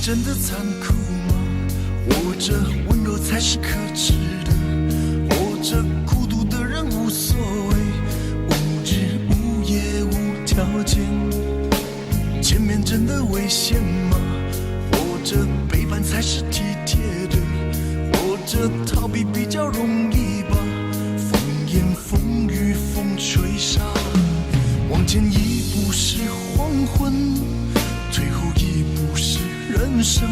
真的残酷吗？活着温柔才是可耻的，活着孤独的人无所谓，无日无夜无条件。前面真的危险吗？活着背叛才是体贴的，活着逃避比较容易吧。风言风语风吹沙，往前一步是黄昏，退后一步是人生。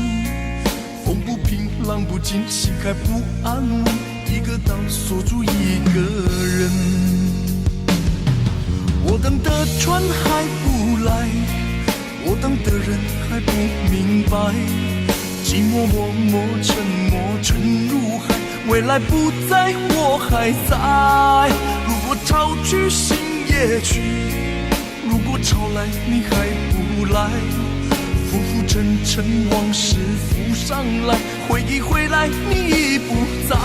风不平浪不静，心还不安稳，一个岛锁住一个人。我等的船还不来，我等的人还不明白，寂寞默默沉默沉入海，未来不在我还在。如果潮去心也去，如果潮来你还不来，浮浮沉沉往事浮上来，回忆回来你已不在。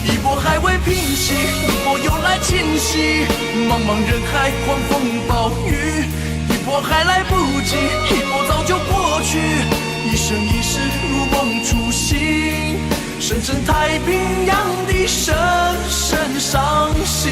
一波还未平息，一波又来侵袭，茫茫人海狂风暴雨，一波还来不及，一波早就过去，一生一世如梦初醒，深深太平洋的深深伤心。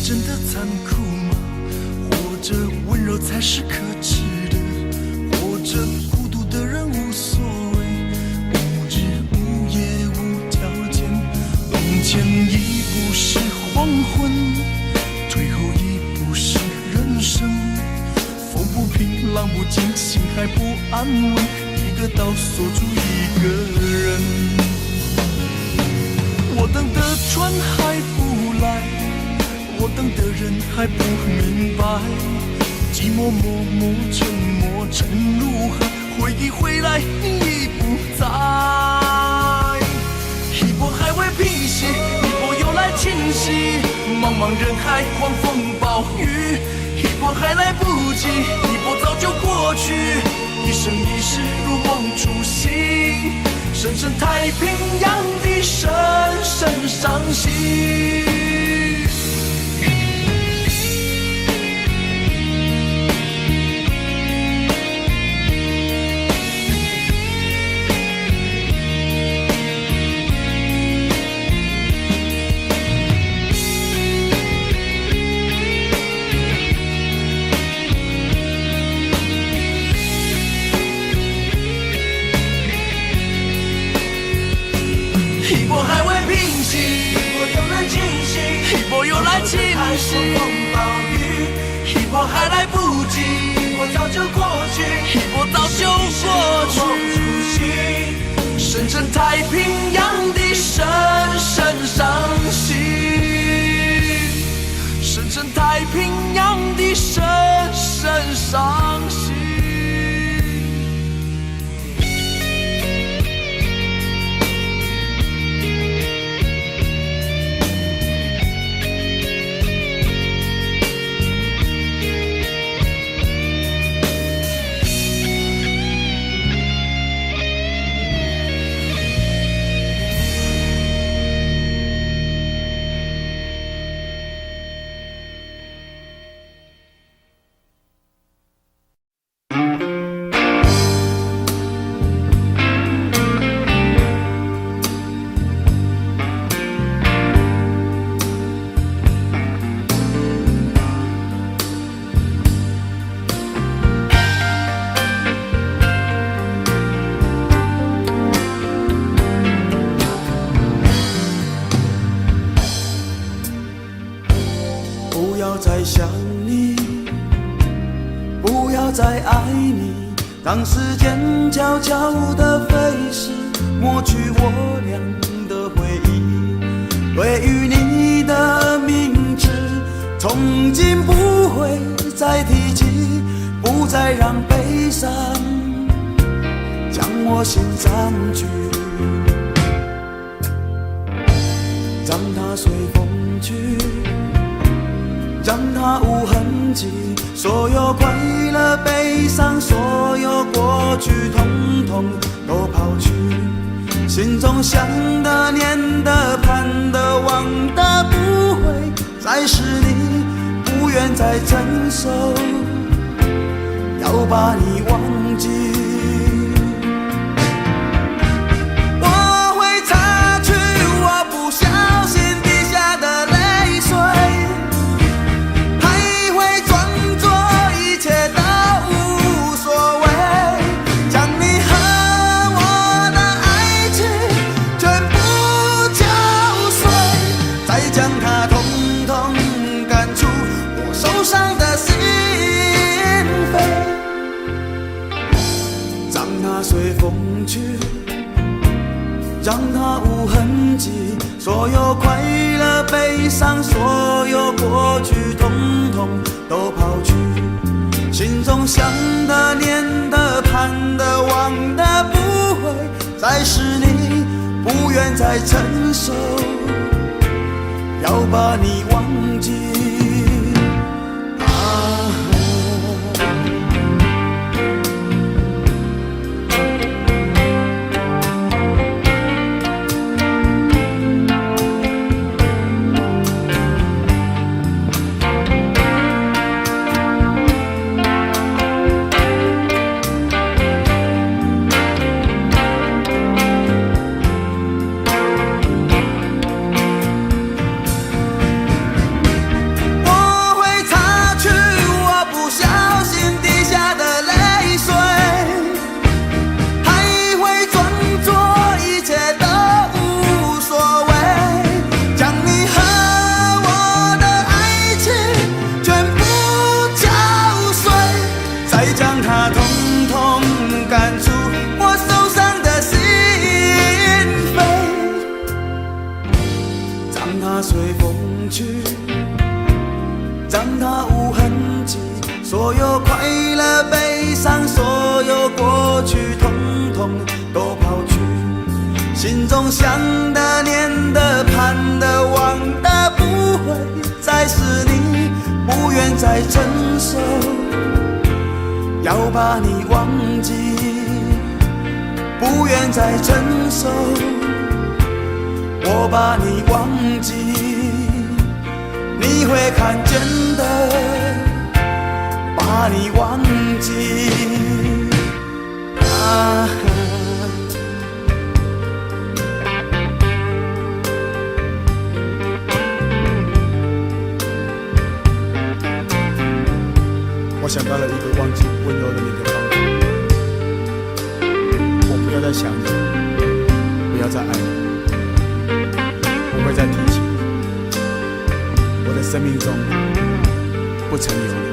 真的残酷吗？活着温柔才是可耻的，活着孤独的人无所谓，无日无夜无条件。往前一步是黄昏，退后一步是人生。风不平浪不静，心还不安稳，一个岛锁住一个人。我等的船还不来，我等的人还不明白，寂寞默默沉默沉入海，回忆回来你已不在。一波还未平息，一波又来侵袭，茫茫人海狂风暴雨，一波还来不及，一波早就过去，一生一世如梦初醒，深深太平洋的深深伤心。一波还未平息，一波又来侵袭，一波又来侵袭，狂风暴雨，一波还来不及，一波早就过去，一波早就过去，深深太平洋的深深伤心，深深太平洋的深深伤心。再想你，不要再爱你，当时间悄悄地飞逝，抹去我俩的回忆。对于你的名字，从今不会再提起，不再让悲伤将我心占据，让它随风去，让它无痕迹，所有快乐悲伤，所有过去统统都抛去，心中想的念的盼的望的不会再是你，不愿再承受，要把你忘记。我会擦去我不小心滴下的泪水，还会装作一切都无所谓，将你和我的爱情全部搅碎，再将它统统赶出我受伤的心扉，让它随风去，让它无痕迹，所有快乐悲伤，所有过去统统都抛去，心中想的念的盼的望的不会再是你，不愿再承受，要把你忘记。随风去，让它无痕迹，所有快乐悲伤，所有过去统统都抛去，心中想的念的盼的望的不会再是你，不愿再承受，要把你忘记，不愿再承受，我把你忘记，你会看见的，把你忘记啊。我想到了一个忘记温柔的你的方法，我不要再想你，不要再爱你，不会再提起你，我的生命中不曾有你。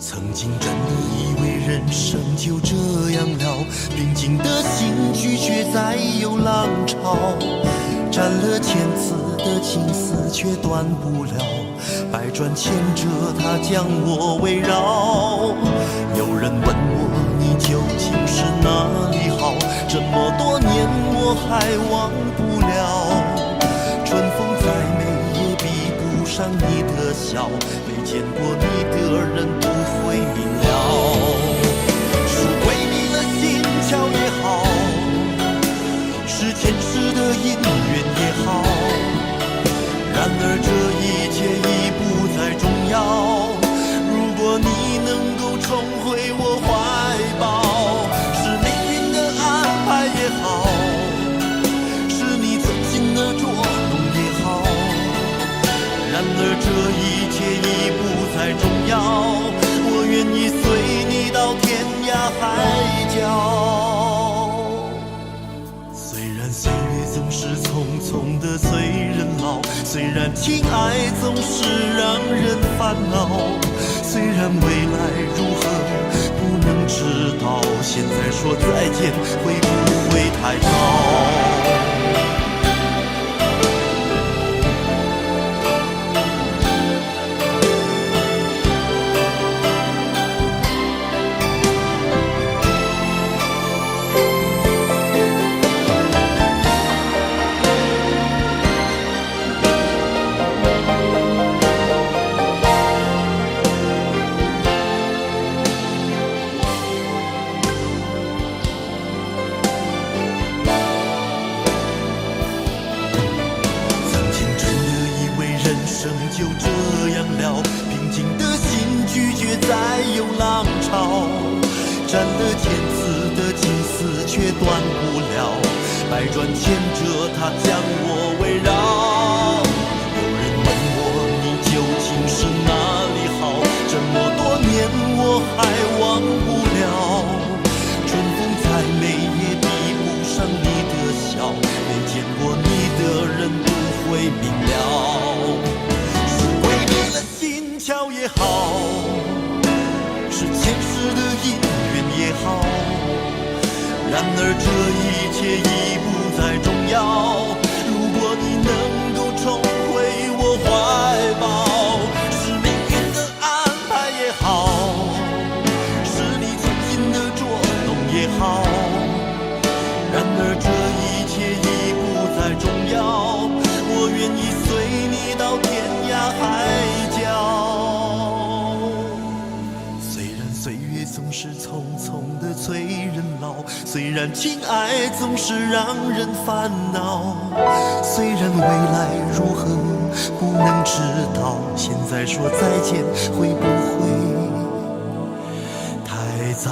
曾经真的以为人生就这样了，平静的心拒绝再有浪潮，斩了千次的情丝却断不了，百转千折它将我围绕。有人问我你究竟是哪里好，这么多年我还忘不了，春风再美也比不上你的笑，没见过你的人不会明了。是鬼迷了心窍也好，是前世的因缘也好，然而这一切已不再重要。如果你能够重回我怀抱，是命一切已不再重要，我愿意随你到天涯海角。虽然岁月总是匆匆的催人老，虽然情爱总是让人烦恼，虽然未来如何不能知道，现在说再见会不会太早？就这样了，平静的心拒绝再有浪潮，斩了千次的情丝却断不了，百转千折它将我围绕。有人问我你究竟是哪里好，这么多年我还忘不了，春风再美也比不上你的笑，没见过你的人不会明了。桥也好，是前世的因缘也好，然而这一切已不再重要。如果你能够重回我怀抱，是命运的安排也好，是你存心的捉弄也好，然而这一切已不再重要。我愿意随你到天涯海角。岁月总是匆匆的催人老，虽然情爱总是让人烦恼，虽然未来如何不能知道，现在说再见会不会太早？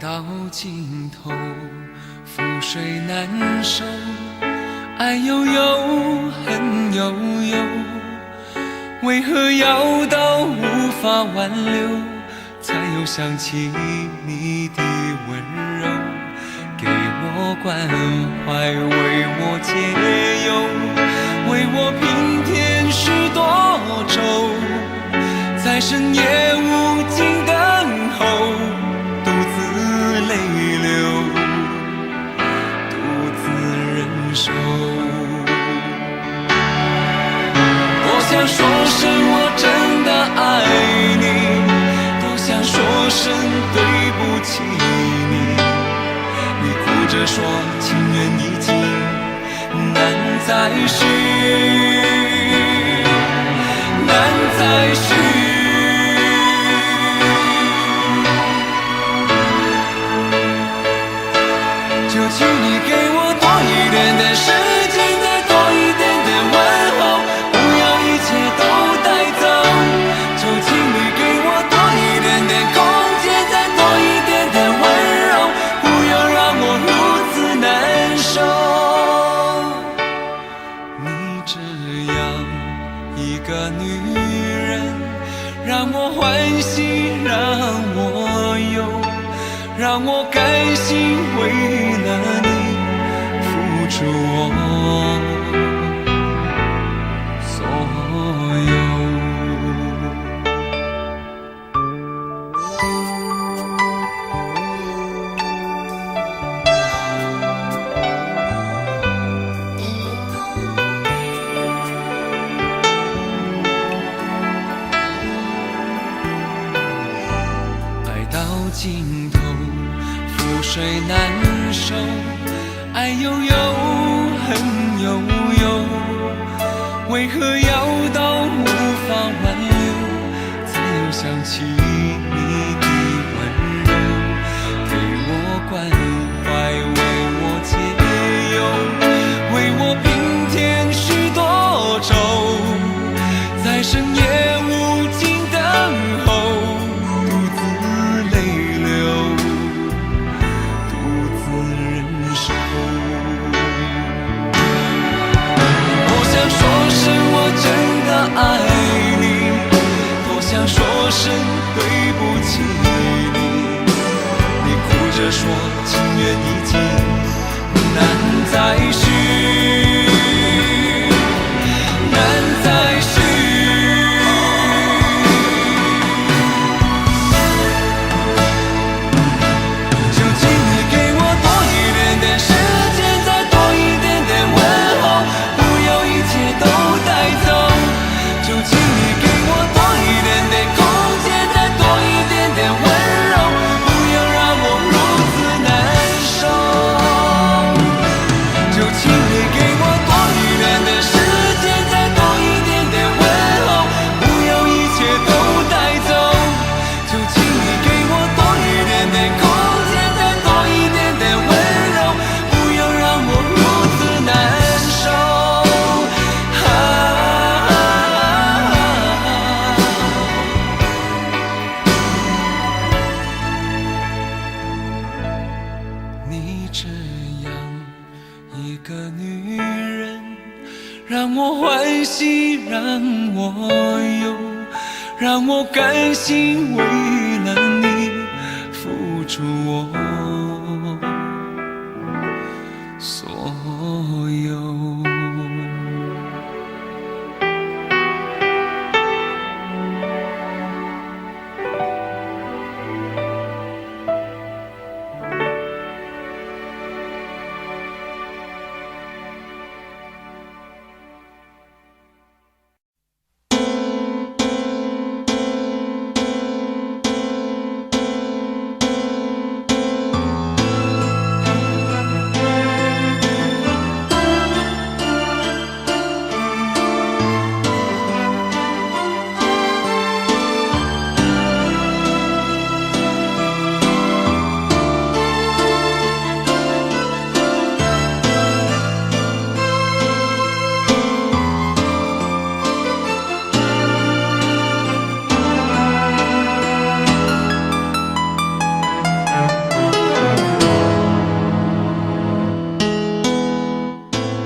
到尽头，覆水难收，爱悠悠，恨悠悠，为何要到无法挽留，才又想起你的温柔，给我关怀，为我解忧，为我平添许多愁，在深夜无尽等候，独自泪流，独自忍受。多想说声我真的爱你，多想说声对不起你，你哭着说情缘已尽，难再续，难再续。就请你给我多一点点时间，再多一点点问候，不要一切都带走。就请你给我多一点点空间，再多一点点温柔，不要让我如此难受。你这样一个女人，让我欢喜，让我忧，让我甘心为了你付出我所有。爱到尽头，覆水难收，爱悠悠，恨为何要到无法挽留，才又想起你的温柔，给我关怀，为我解忧，为我平添许多愁，在深夜无尽等候，独自泪流，独自忍受。多想说声我真的爱你，多想说声对不起你，你哭着说情缘已尽，难再续，难再续。就请你给我多一点点时间，再多一点点问候，不要一切都带走。就请你给我多一点点空间，再多一点点温柔，不要让我如此难受。就请你给我多一点点时间，再多一点点问候，不要一切都带走。就请你给我多一点点空间，再多一点点温柔，不要让我如此难受。你这样一个女人，让我欢喜，让我忧，让我甘心为了你付出我所有。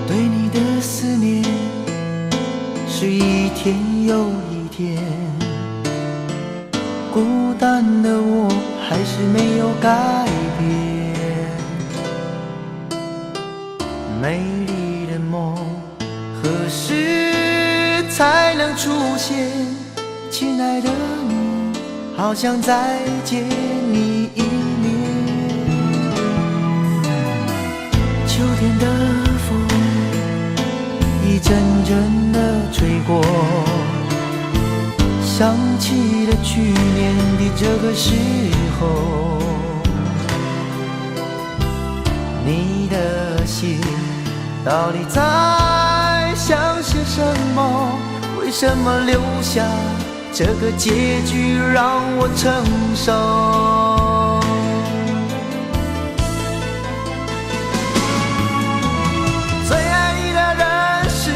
对你的思念是一天又一天，孤单的我还是没有改变。美丽的梦何时才能出现？亲爱的你，好想再见你一面。秋天的风一阵阵地吹过，想起了去年的这个时候，你的心到底在想些什么？为什么留下这个结局让我承受？最爱你的人是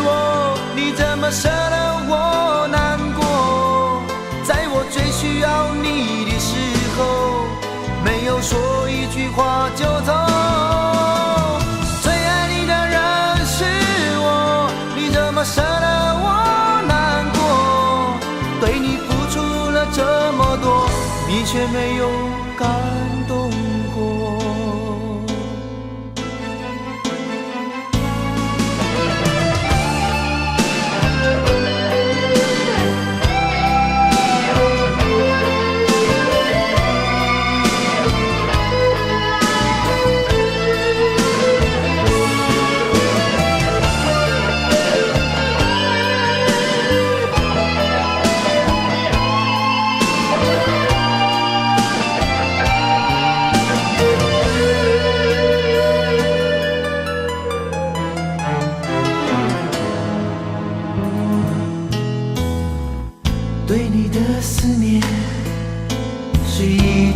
我，你怎么舍得我难过？在我最需要你的时候，没有说一句话就走。最爱你的人是我，你怎么舍得我难过？对你付出了这么多，你却没有感动过。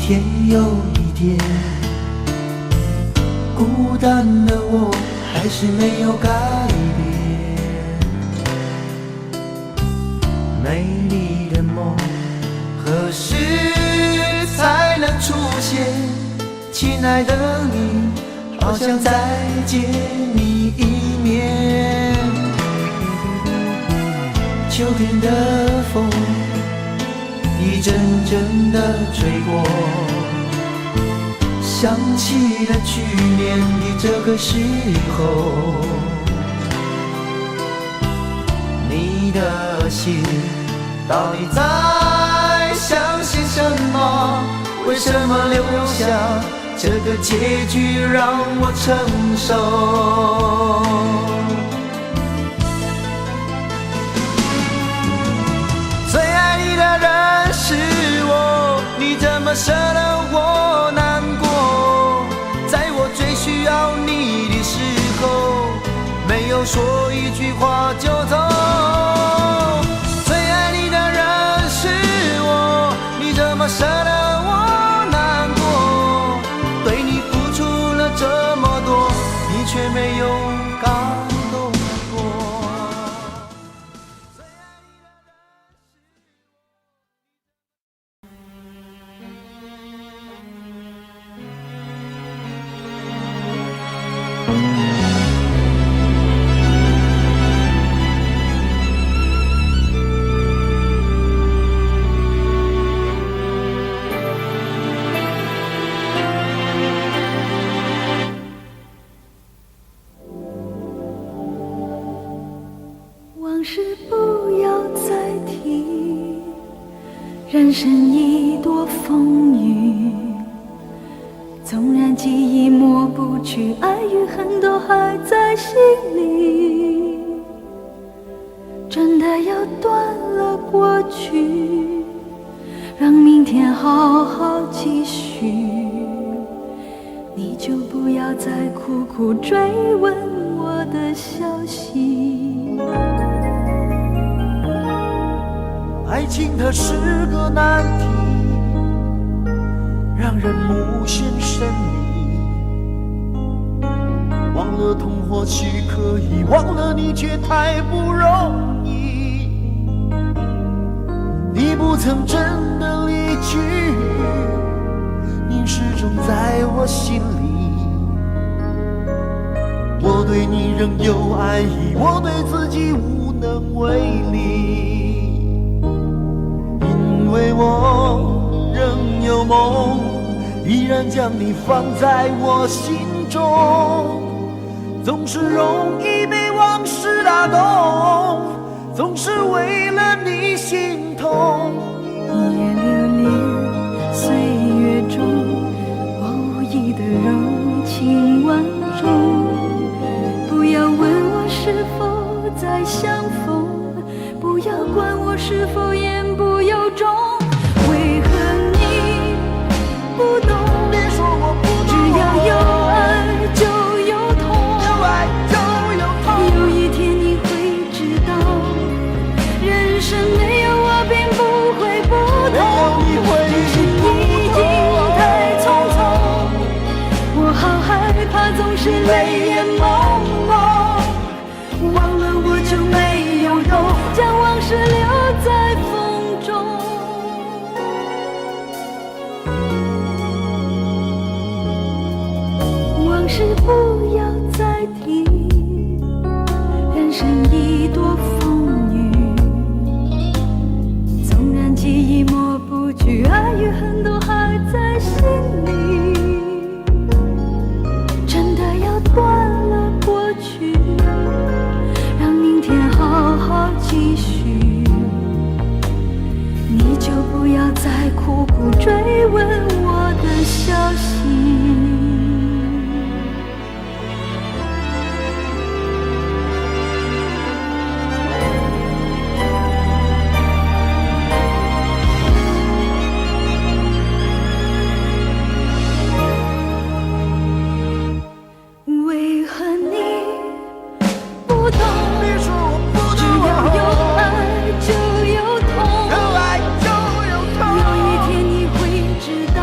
天又一天，孤单的我还是没有改变。美丽的梦何时才能出现？亲爱的你，好想再见你一面。秋天的风一阵阵的吹过，想起了去年的这个时候，你的心到底在想些什么？为什么留下这个结局让我承受？最爱你的人是我，你怎么舍得我难过？在我最需要你的时候，没有说一句话就走。最爱你的人是我，你怎么舍得我难过？对你付出了这么多，你却没有感动过。往事不要再提，人生已多风雨，纵然记忆抹不去，爱与恨都还在心里。真的要断了过去，让明天好好继续，你就不要再苦苦追问我的消息。爱情它是个难题，让人无限神秘。忘了痛或许可以，忘了你却太不容易。你不曾真的离去，你始终在我心里。我对你仍有爱意，我对自己无能为力。因为我仍有梦，依然将你放在我心中，总是容易被往事打动，总是为了你心痛。一夜流连岁月中，我无意的柔情万种。不要问我是否再相逢，不要管我是否言不由衷。为何你不懂？别说我不懂，只要有爱就有痛，有爱就有痛。有一天你会知道，人生没有我并不会不同，只是已经太匆匆。我好害怕总是泪眼朦胧，忘了我就没有用，将往事留在风中。往事不要再提，人生已多风雨，纵然记忆抹不去，爱与恨都还在心里。真的要断了过去，让明天好好继续，你就不要再苦苦追问我的消息。为何你不懂？别说我不只懂，要有爱就有痛，有爱就有痛。有一天你会知道，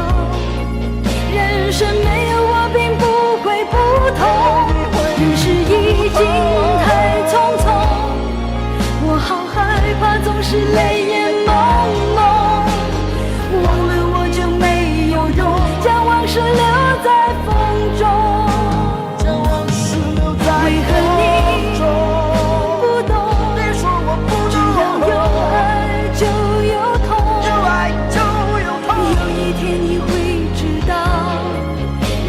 是泪眼朦胧。忘了我就没有用，将往事留在风中。将往事留在为何你不懂？别说我不只要有爱就有痛，有爱就有痛。有一天你会知道，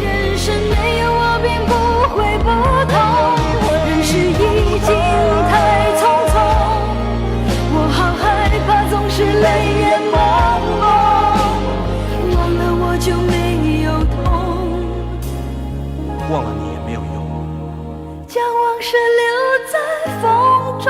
人生没有我并不会不同。人世已经太匆匆，我好害怕总是泪眼朦胧。忘了我就没有痛，忘了你也没有用。将往事留在风中。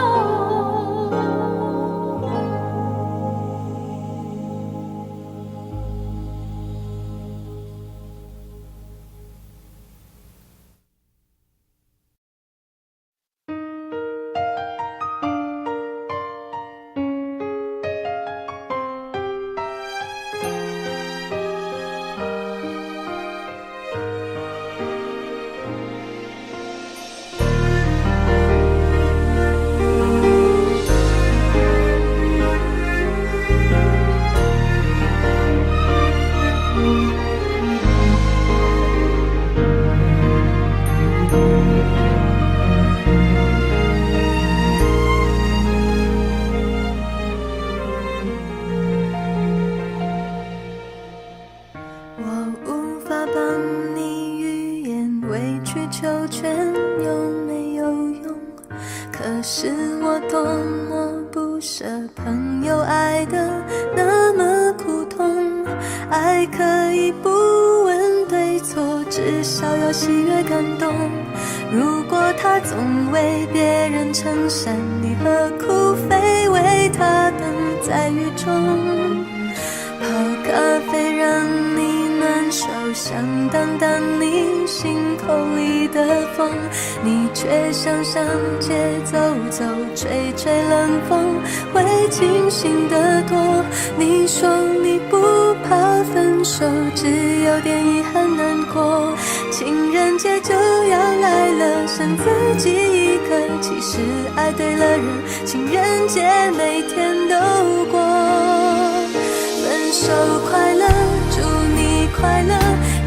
我无法帮你预言，委曲求全有没有用？可是我多么不舍朋友爱得那么苦痛。爱可以不问对错，至少要喜悦感动。如果他总为别人撑伞，你何苦非为他等在雨中？泡咖啡让你暖手，想挡挡你心口里的风，你却想上街走走，吹吹冷风，会清醒得多。你说你不怕分手，只有点遗憾难过。情人节就要来了，剩自己一个，其实爱对了人，情人节每天都过。分手快乐，祝你快乐，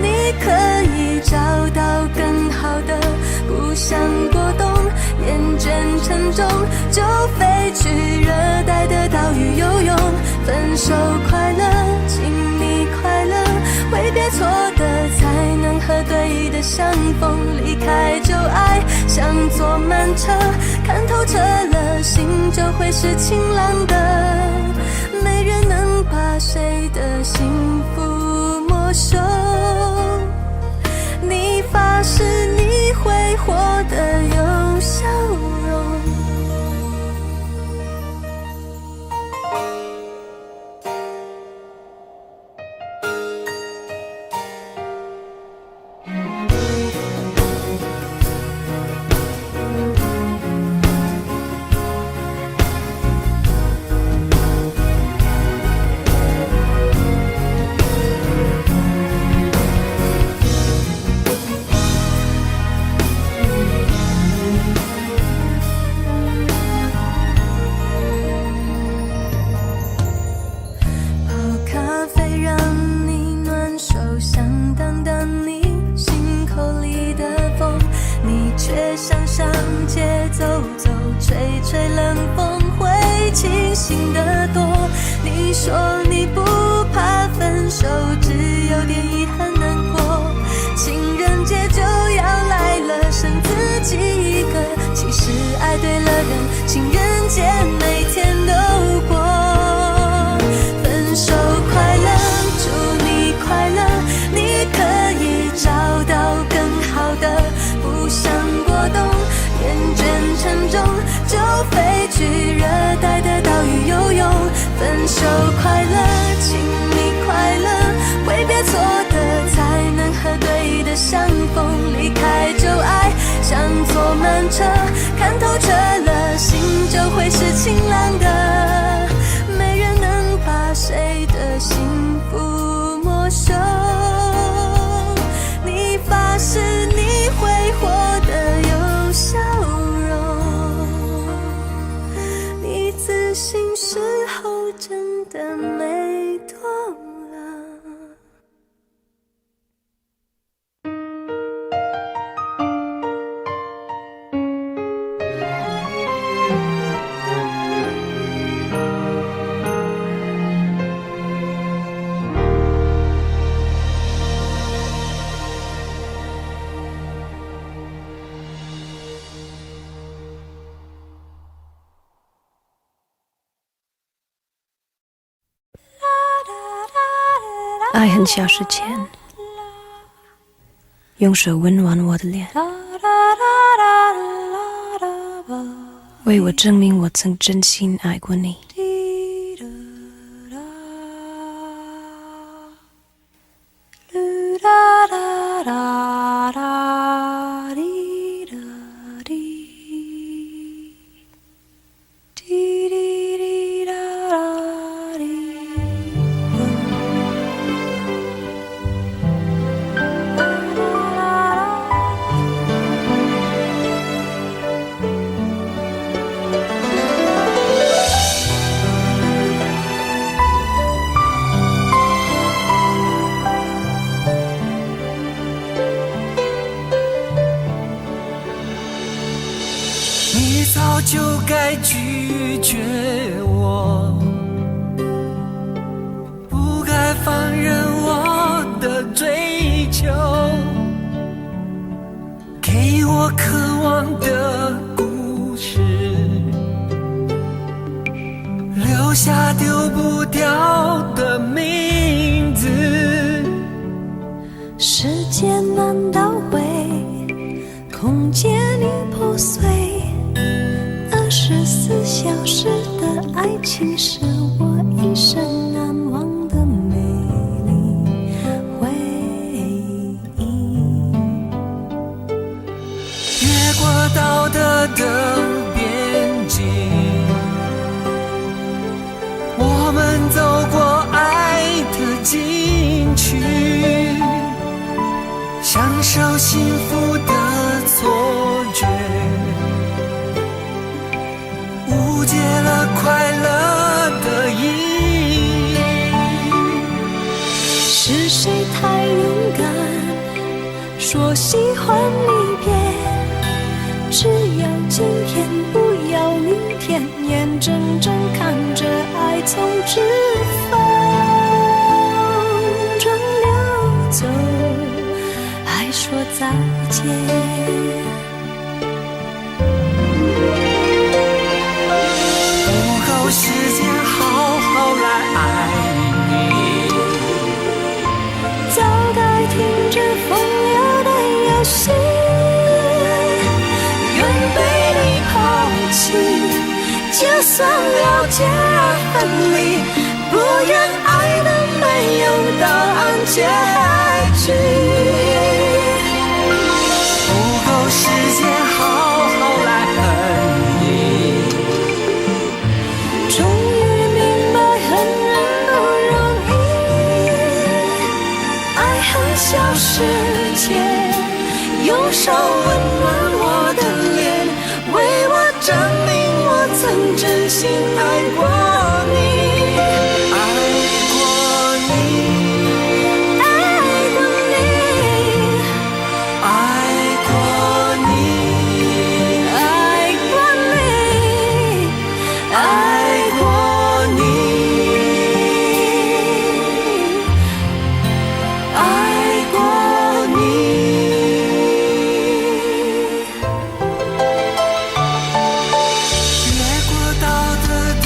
你可以找到更好的，不想过冬，厌倦沉重，就飞去热带的岛屿游泳。分手快乐，请你快乐，挥别错的才能和对的相逢，离开旧爱像坐慢车，看透彻了，心就会是晴朗的。没人能把谁的幸福没收，你发誓你会活得有笑容。你说你不怕分手，只有点遗憾难过。情人节就要来了，剩自己一个，其实爱对了人，情人节每天都过。分手快乐，祝你快乐，你可以找到更好的，不想过冬，厌倦沉重，就飞去热带的岛屿游泳。分手快乐，请你快乐，挥别错的才能和对的相逢，离开旧爱像坐慢车，看透彻了，心就会是晴朗的。没人能把谁的幸福没收，你发誓你会活得有笑容，你自信是爱很消失前，用手温暖我的脸，为我证明我曾真心爱过你。你早就该拒绝我，不该放任我的追求，给我渴望的故事，留下丢不掉的名字。时间难倒回，空间已破碎，24小时的爱情是我一生难忘的美丽回忆。越过道德的边境，我们走过爱的禁区，享受幸福的错觉，误解了快乐的意义。是谁太勇敢，说喜欢离别，只要今天不要明天，眼睁睁看着爱从指缝中流走，还说再见。时间好好来爱你，早该停止风流的游戏，愿被你抛弃，就算了解而分离，不愿爱的没有答案结局。不够时间好好来恨你，终于明白恨人不容易，爱恨消失前，用手温暖我的脸，为我证明我曾真心爱过你。越过道德的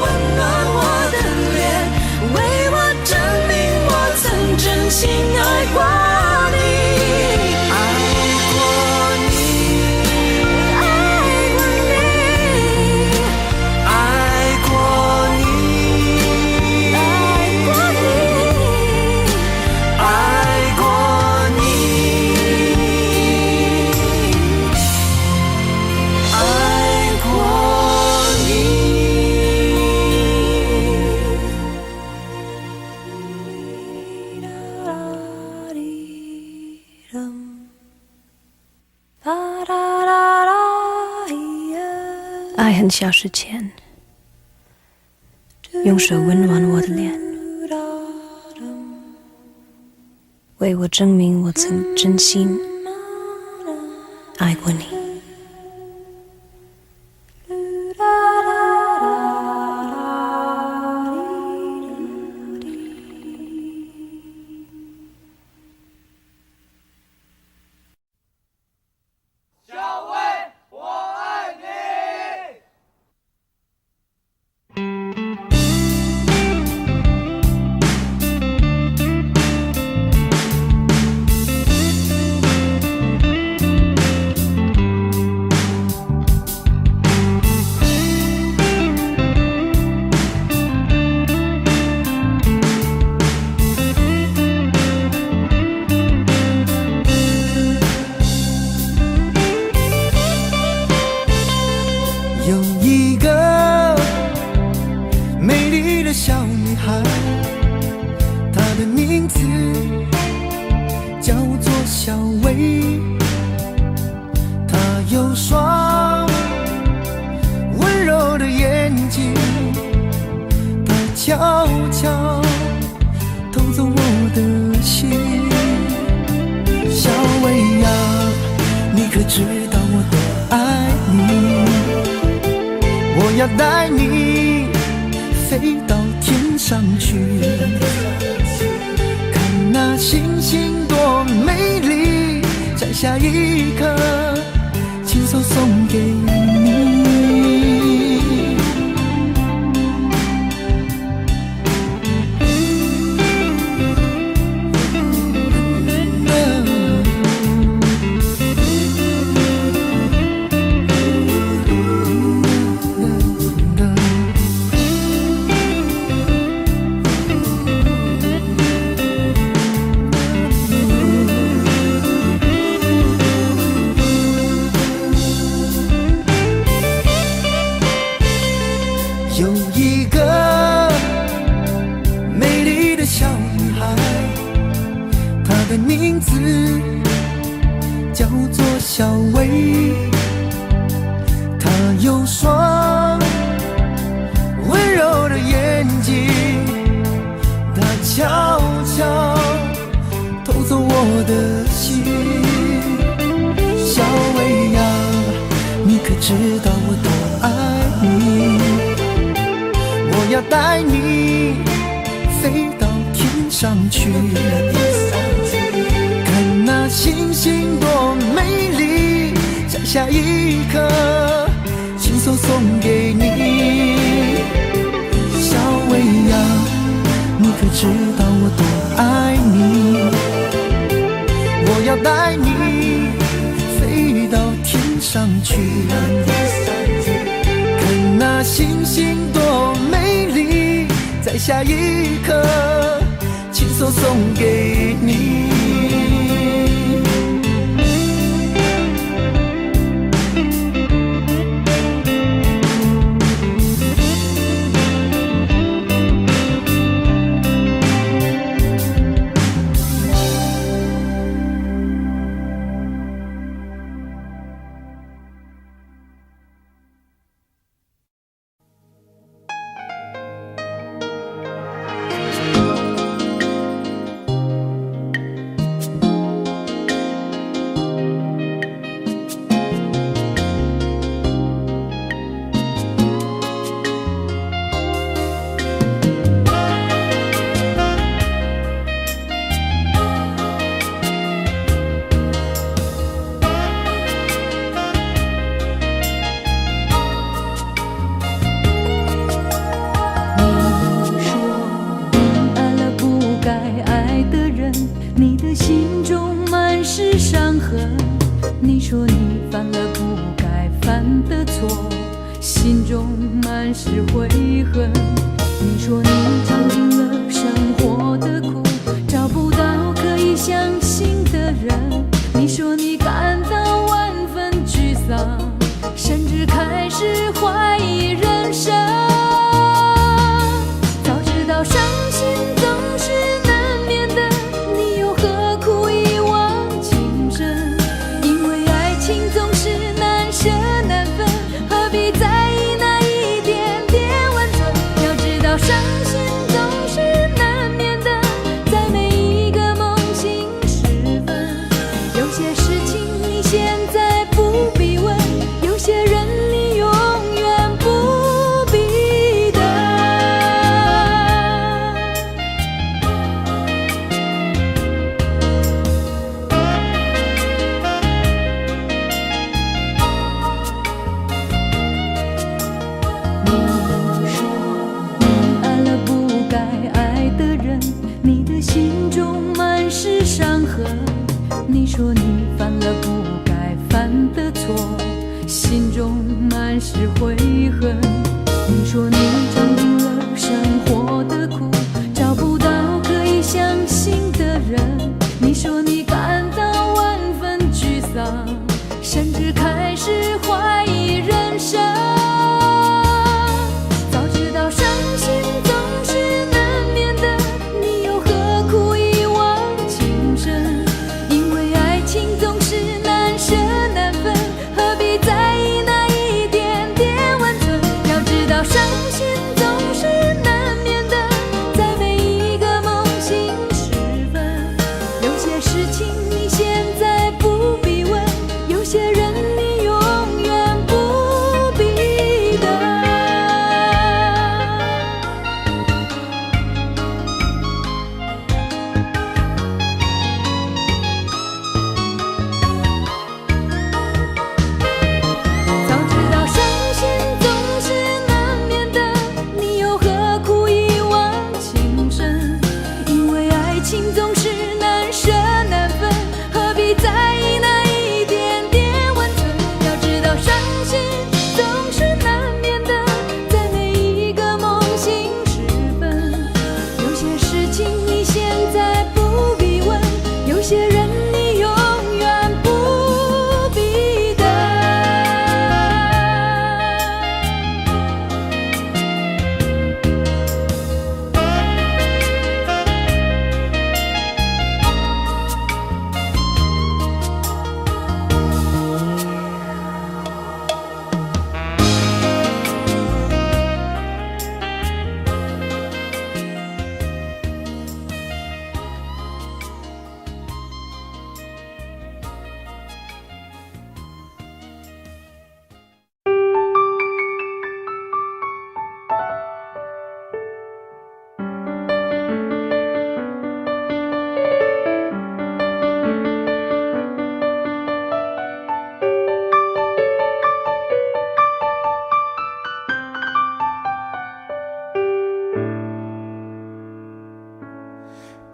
温暖我的脸，为我证明我曾真心爱过你。爱过你，爱过你，爱过你，爱过你，爱过你，爱过你。爱很消失前，用手温暖我的脸，为我证明我曾真心爱过你。有一个美丽的小女孩，她的名字叫做小薇。她有双温柔的眼睛，她悄悄偷走我的心。小薇呀，你可知道我多爱你？我要带你飞到天上去，看那星星多美丽，摘下一颗，亲手送给你。有一个美丽的小女孩，她的名字叫做小薇。她有双温柔的眼睛，她悄悄偷走我的心。小薇呀，你可知道我多爱你？我要带你飞到天上去，看那星星多美丽，摘下一颗，亲手送给你。小薇呀，你可知道我多爱你？我要带你飞到天上去，看那星星多美丽，摘下一颗，亲手送给你。说你犯了不该犯的错，心中满是悔恨。你说你尝尽了生活的苦，找不到可以相信的人。你说你感到万分沮丧，甚至开始怀疑人生。早知道伤心总是难免的，你又何苦一往情深？因为爱情总是难舍难分，何必在意那一点点温存？要知道伤心总是难免的，在每一个梦醒时分。有些事情你现在不必问，有些人你永远不必等。你说你爱了不该爱的人，你的心中满是伤痕。你说你犯了不该犯的错，心中满是悔恨。你说你尝尽了生活的苦，找不到可以相信的人。你说你感到万分沮丧，甚至开始怀疑人生。早知道伤心总是难免的，你又何苦一往情深？因为爱情总是难舍难分，何必在意那一点点温存？要知道伤心总是难免的，在每一个梦醒时分。有些事情你现在不必问，有些人你永远不必等。早知道伤心总是难免的，你又何苦一往情深？因为爱情总是难舍难分，何必在意那一点点温存？要知道伤心总是难免的，在每一个梦醒时分。有些事情你现在不必问，有些人你永远不必等。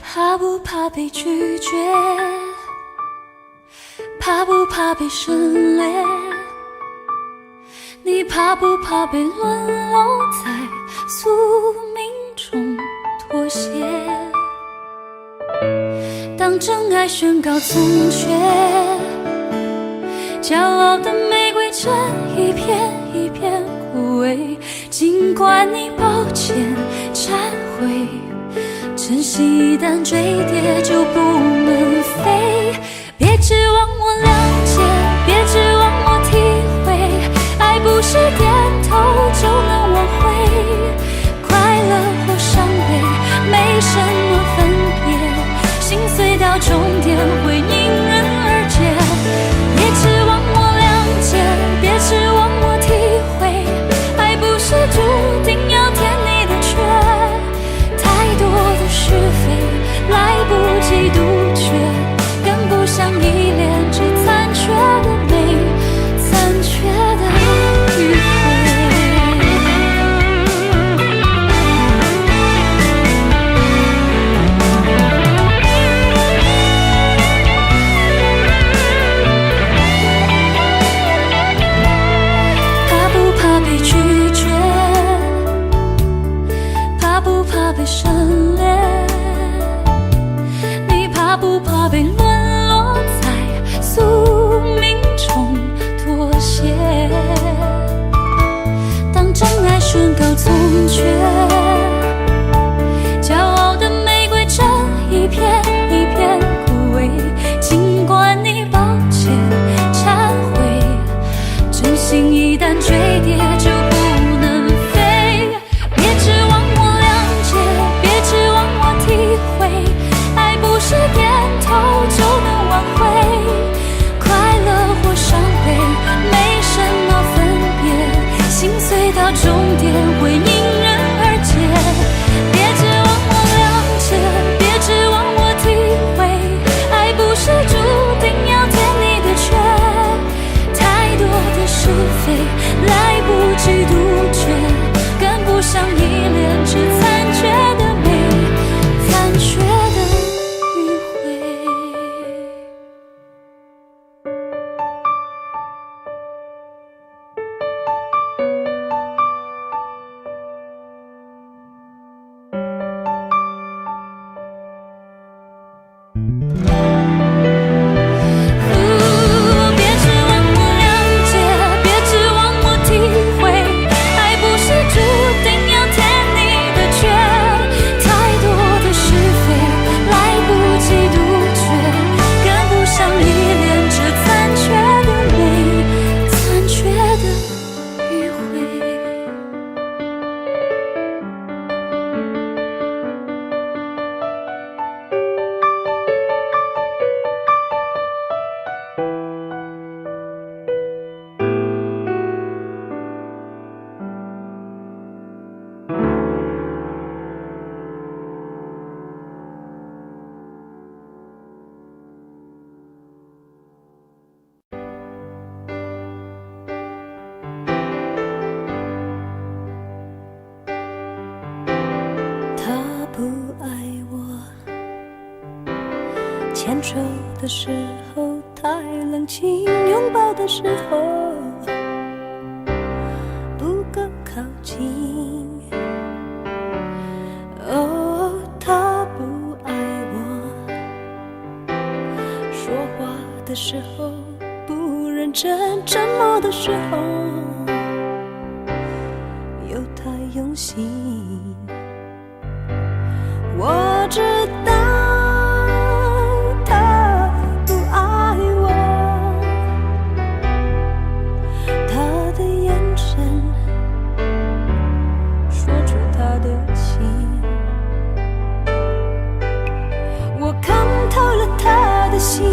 怕不怕被拒绝？怕不怕被省略？你怕不怕被沦落在宿命中妥协？当真爱宣告从缺，骄傲的玫瑰正一片一片枯萎。尽管你抱歉忏悔，珍惜一旦坠跌就不能飞。别指望我了解，别指望我体会，爱不是点头就能挽回。快乐或伤悲没什么分别，心碎到终点会迎刃而解。别指望我了解，别指望我体会，爱不是注定要填你的缺。太多的是非来不及怕不怕被省略？你怕不怕被沦落在宿命中妥协？当真爱宣告从缺，骄傲的玫瑰正一片一片枯萎。尽管你抱歉忏悔，真心一旦坠跌就不能飞。别指望我谅解，别指望我体会，爱不是点头就能挽回。快乐或伤悲没什么分别，心碎到终点会因人而解。别指望我谅解，别指望我体会，爱不是注定要填你的缺。太多的是非来不及杜绝，跟不上依恋，只残缺的美，残缺的迂回。别指望我谅解，别指望我体会，爱不是注定要填你的缺。太多的是非来不及杜绝，跟不上依恋，这残缺的美，残缺的迂回。他不爱我，牵手的时候太冷清，拥抱的时候不够靠近。哦，他不爱我，说话的时候不认真，沉默的时候又太用心。我知道他不爱我，他的眼神说出他的心。我看透了他的心，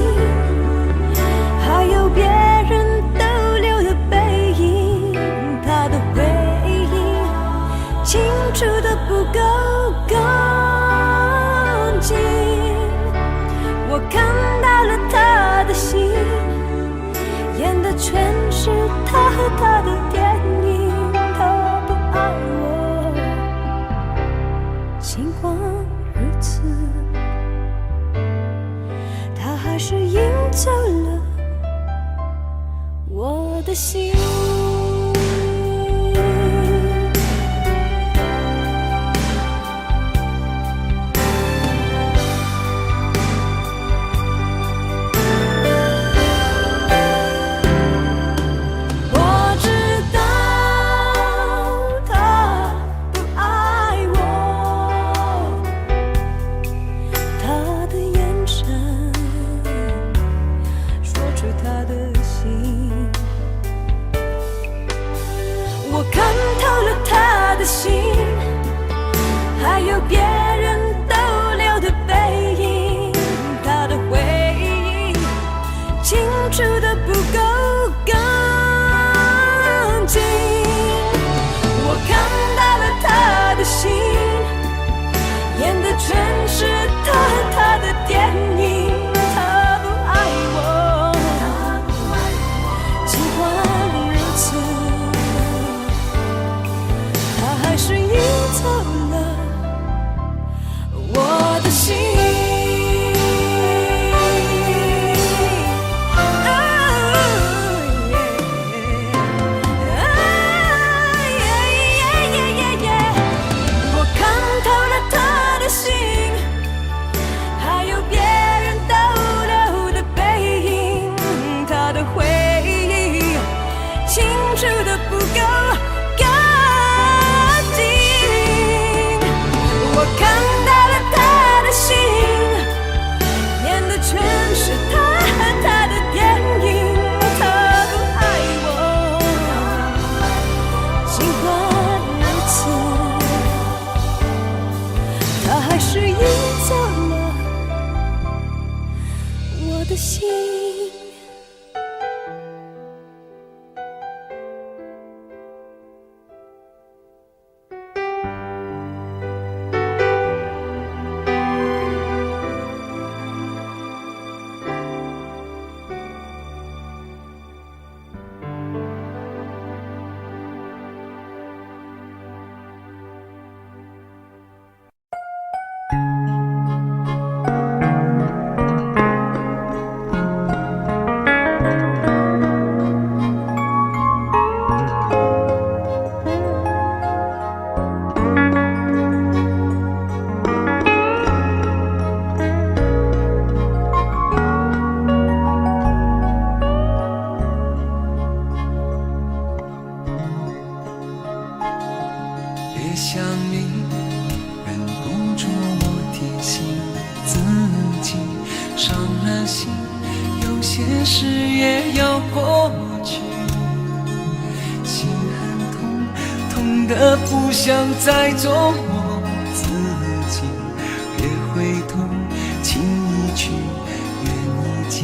还有别人逗留的背影，他的回忆清楚的不够干净。我看到了他的心，演的全是他和他的电影。他不爱我，尽管如此，他还是赢走了我的心。你，忍不住我提醒自己，伤了心，有些事也要过去。心很痛，痛得不想再做我自己，别回头，情已去，缘已尽。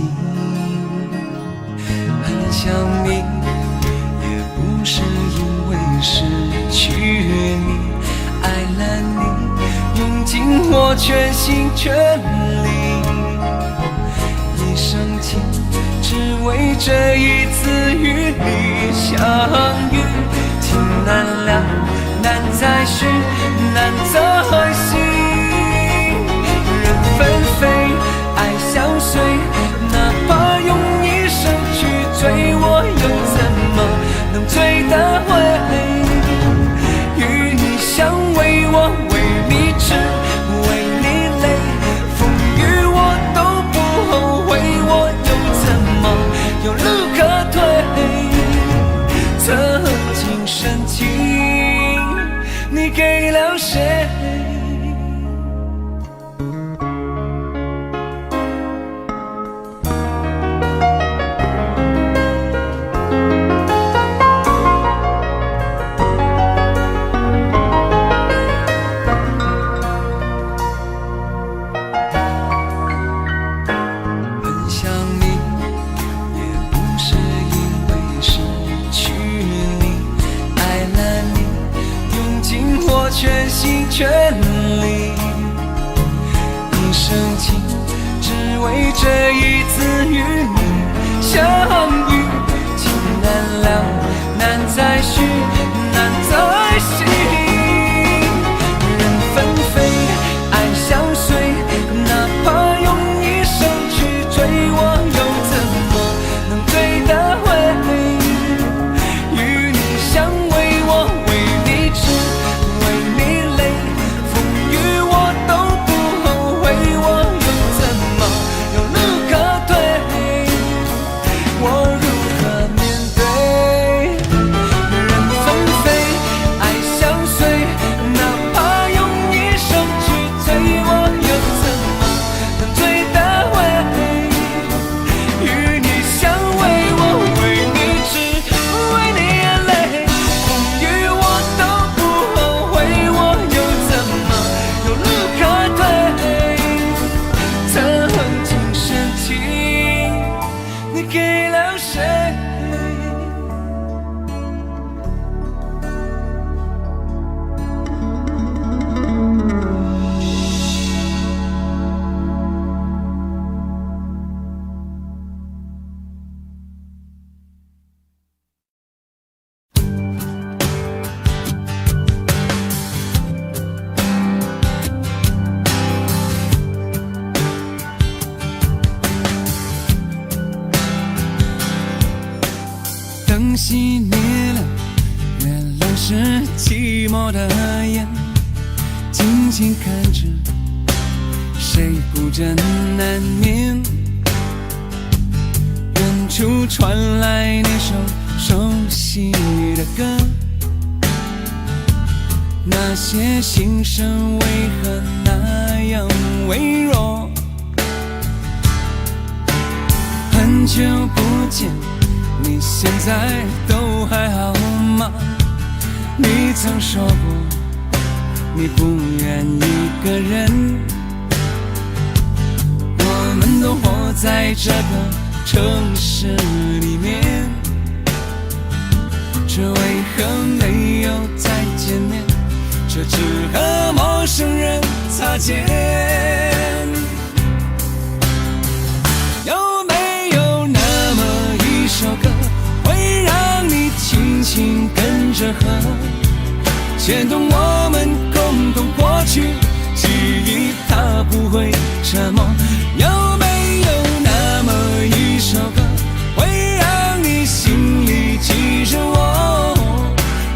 很想你，也不是因为失去你，爱了你，用尽我全心全力，一生情，只为这一次与你相遇。情难了，难再续，难再续。人纷飞，爱相随，哪怕用一生去追，我又怎么能追得回？与你相偎，我为你痴，为你累，风雨我都不后悔，我又怎么有路可退？曾经深情，你给了谁？全心全力，一生情，只为这一次与你相遇。情难了，难再续，难再续。人纷飞，爱相随，哪怕用一生去追，我又怎么能追得回？与你相偎，我为你痴，灯熄灭了，原来是寂寞的眼，静静看着，谁孤枕难眠。远处传来那首熟悉的歌，那些心声为何那样微弱？很久不见，你现在都还好吗？你曾说过你不愿一个人，我们都活在这个城市里面，这为何没有再见面？这只和陌生人擦肩。有没有那么一首歌，会让你轻轻跟着和，牵动我们共同过去记忆，它不会沉默。有没有那么一首歌，会让你心里记着我，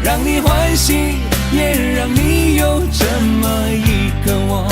让你欢喜，也让你有这么一个我。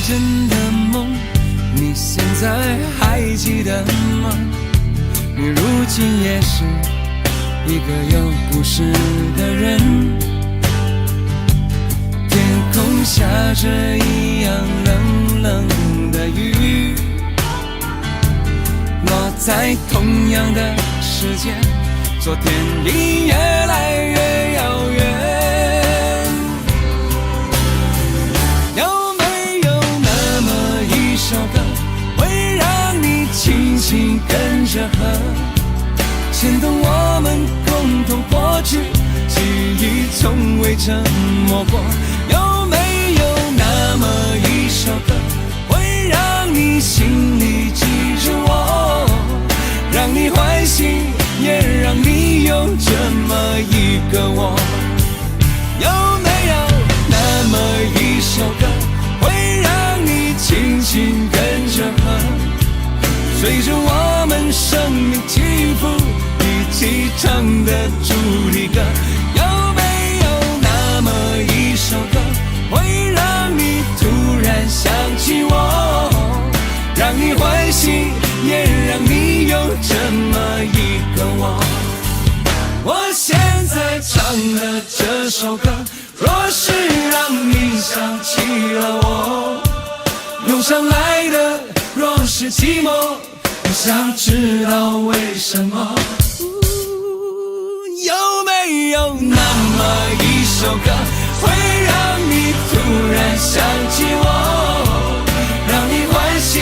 真的梦，你现在还记得吗？你如今也是一个有故事的人。天空下着一样冷冷的雨，落在同样的时间，昨天已越来越遥远。有没有那么一首歌，会让你轻轻跟着和，牵动我们共同过去，记忆从未沉默过。有没有那么一首歌，会让你心里记住我，让你欢喜，也让你有这么一个我？有没有那么一首歌，会让你轻轻跟着和，随着我们生命起伏一起唱的主题歌？有没有那么一首歌，会让你突然想起我，让你欢喜，也让你有这么一个我？我现在唱的这首歌，若是让你想起了我，涌上来的若是寂寞，我想知道为什么。有没有那么一首歌，会让你突然想起我，让你欢喜，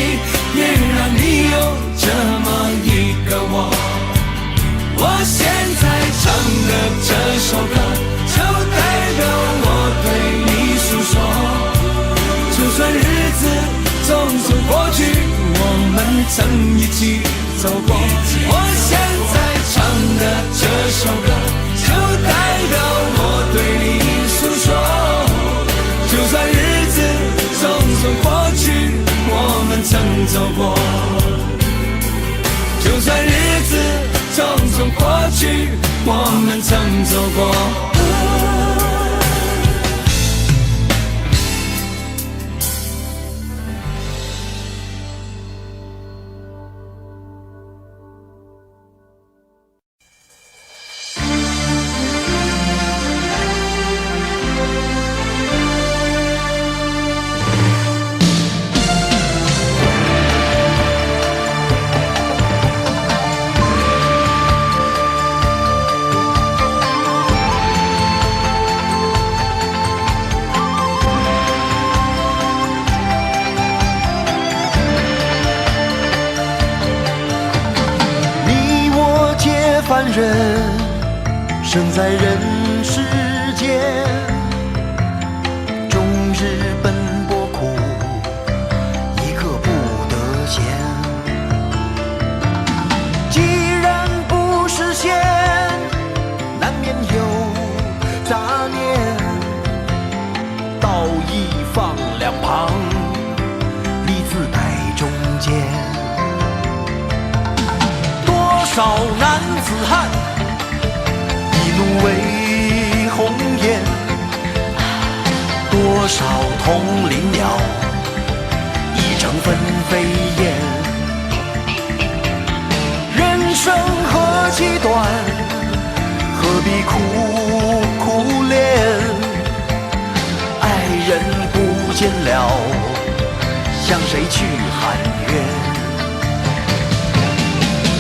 也让你有这么一个我？我现在唱的这首歌，就代表我对你诉说。就算日子匆匆过去，我们曾一起走过。我现在唱的这首歌，就代表我对你诉说。就算日子匆匆过去，我们曾走过。就算日子匆匆过去，我们曾走过。凡人生在人世间，终日奔波苦，一刻不得闲。既然不实现，难免有杂念，道义放两旁，利字摆中间。多少男子汉，一怒为红颜；多少同林鸟，一城分飞燕。人生何其短，何必苦苦恋？爱人不见了，向谁去喊冤？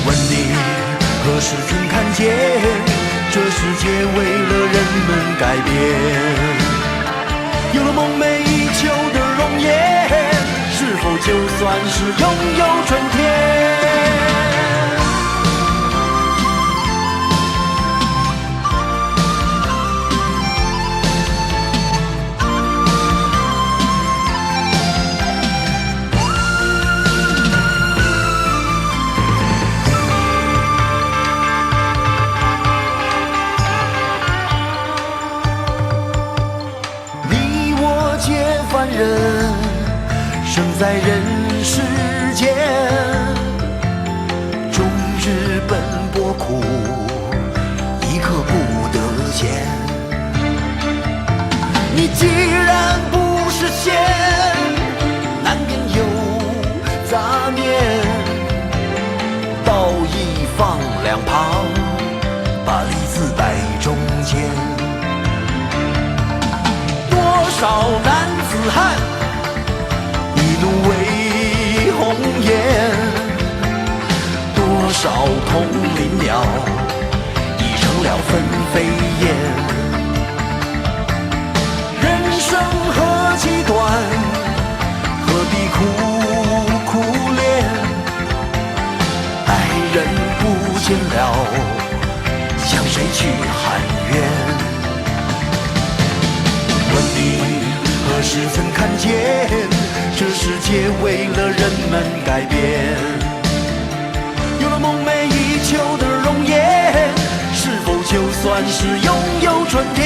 问你何时曾看见，这世界为了人们改变？有了梦寐以求的容颜，是否就算是拥有春天？凡人生在人世间，终日奔波苦，一刻不得闲。你既然不实现，少男子汉一怒为红颜，多少同林鸟已成了分飞燕。人生何其短，何必苦苦恋？爱人不见了，向谁去喊冤？问你何时曾看见，这世界为了人们改变？有了梦寐以求的容颜，是否就算是拥有春天？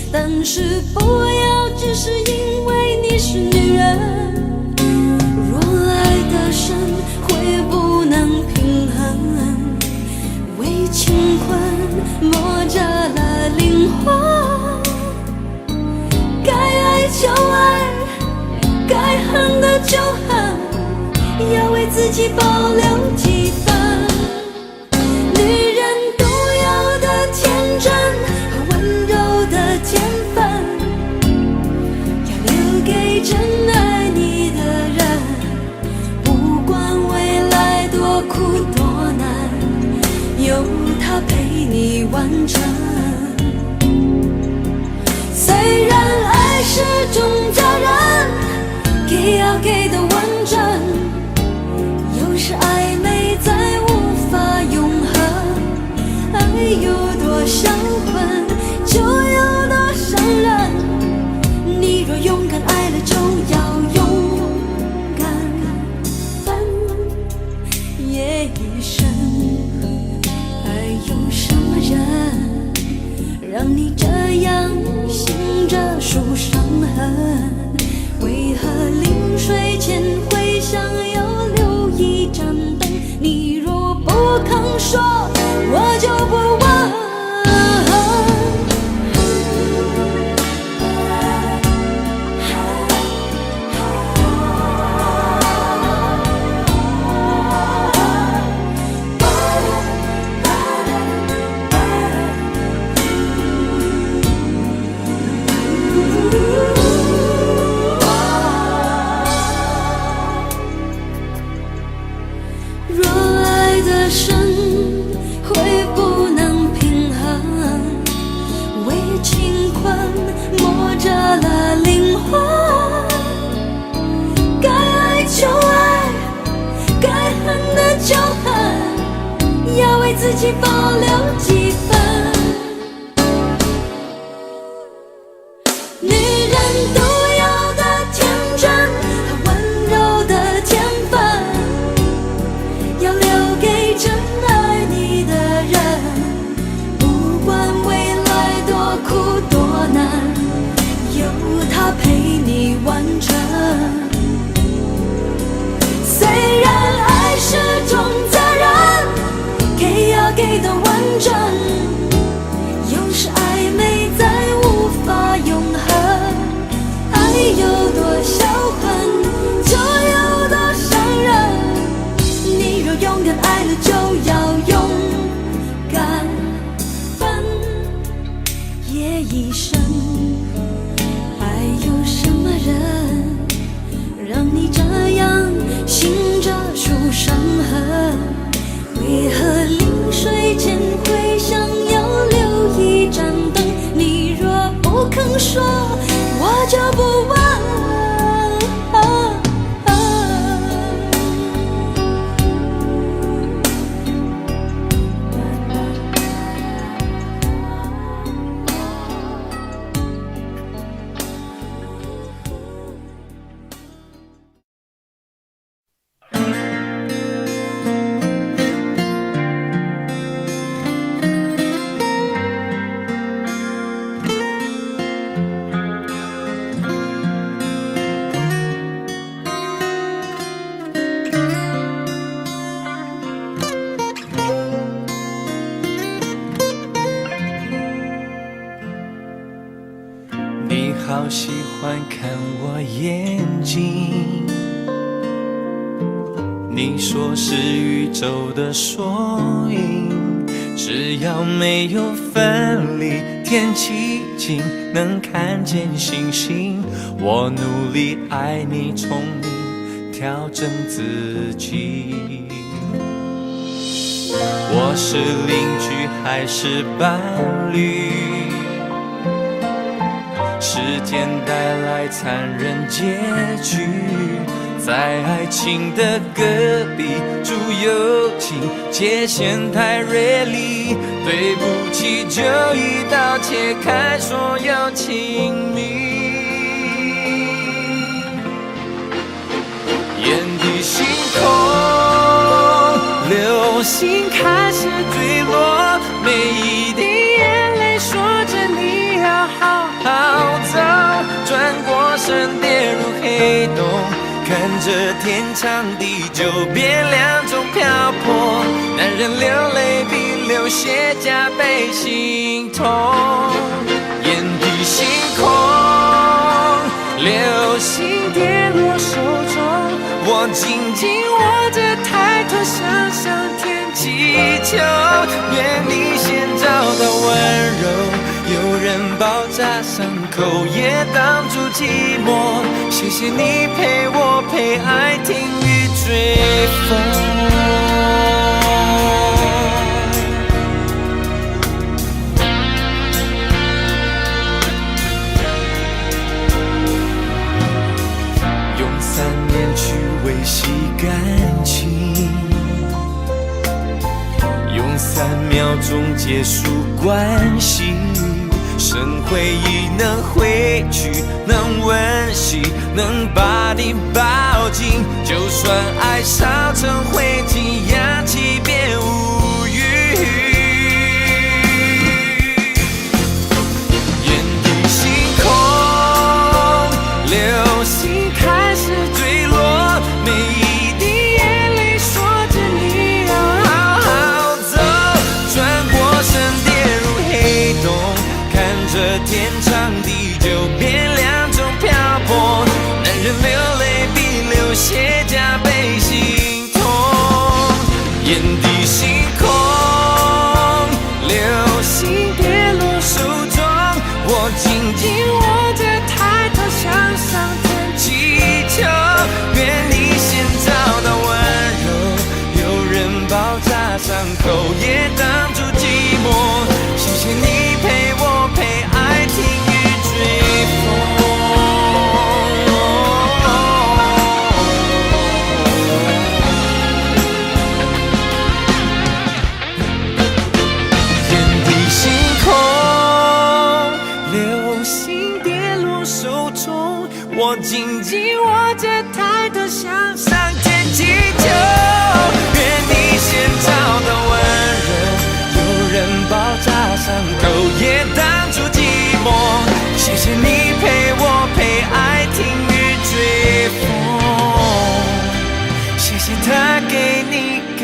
但是不要只是因为你是女人，若爱得深会不能平衡，为情困磨折了灵魂，该爱就爱，该恨的就恨，要为自己保留几分女人独有的天真和温柔的天分，要留给真爱你的人，不管未来多苦多难，有他陪你完成。虽然爱是种责任，给要给的完整，有时暧昧再无法永恒，爱有多销魂就有多伤人，你若勇敢爱了就要勇敢分也一生，爱有什么人让你这样醒着数伤痕，为何临睡前会想要留一盏灯，你若不肯说我就不问。你说是宇宙的缩影，只要没有分离，天气晴能看见星星。我努力爱你，宠你，调整自己。我是邻居还是伴侣？时间带来残忍结局，在爱情的隔壁住友情，界限太锐利，对不起就一刀切开所有亲密。眼底星空，流星开始坠落，每一滴眼泪说着你要好好走，转过身跌入黑洞，看着天长地久变两种漂泊，男人流泪比流血加倍心痛。眼底星空，流星跌落手中，我紧紧握着抬头向上天祈求，愿你先找到温柔，有人包扎伤口也挡住寂寞，谢谢你陪我陪爱听雨追风。用3年去维系感情，用3秒钟结束关系，剩回忆能回去，能温习，能把你抱紧，就算爱烧成灰烬，氧气变无语。眼底星空，流星开始坠落，每一滴眼泪说着你要好好走，转过身跌入黑洞，看着天长地久变两种漂泊，男人流泪比流血加倍心痛。眼底星空，流星跌落手中，我紧紧握着抬头向上天祈求，愿你先找到温柔，有人包扎伤口也挡住寂寞，谢谢你陪我陪爱听雨追风。眼底星空，流星跌落手中，我紧紧握着抬头向上天祈求，愿你先找到温柔，有人包扎伤口也挡住寂寞，谢谢你陪我陪爱听雨追风，谢谢他给你给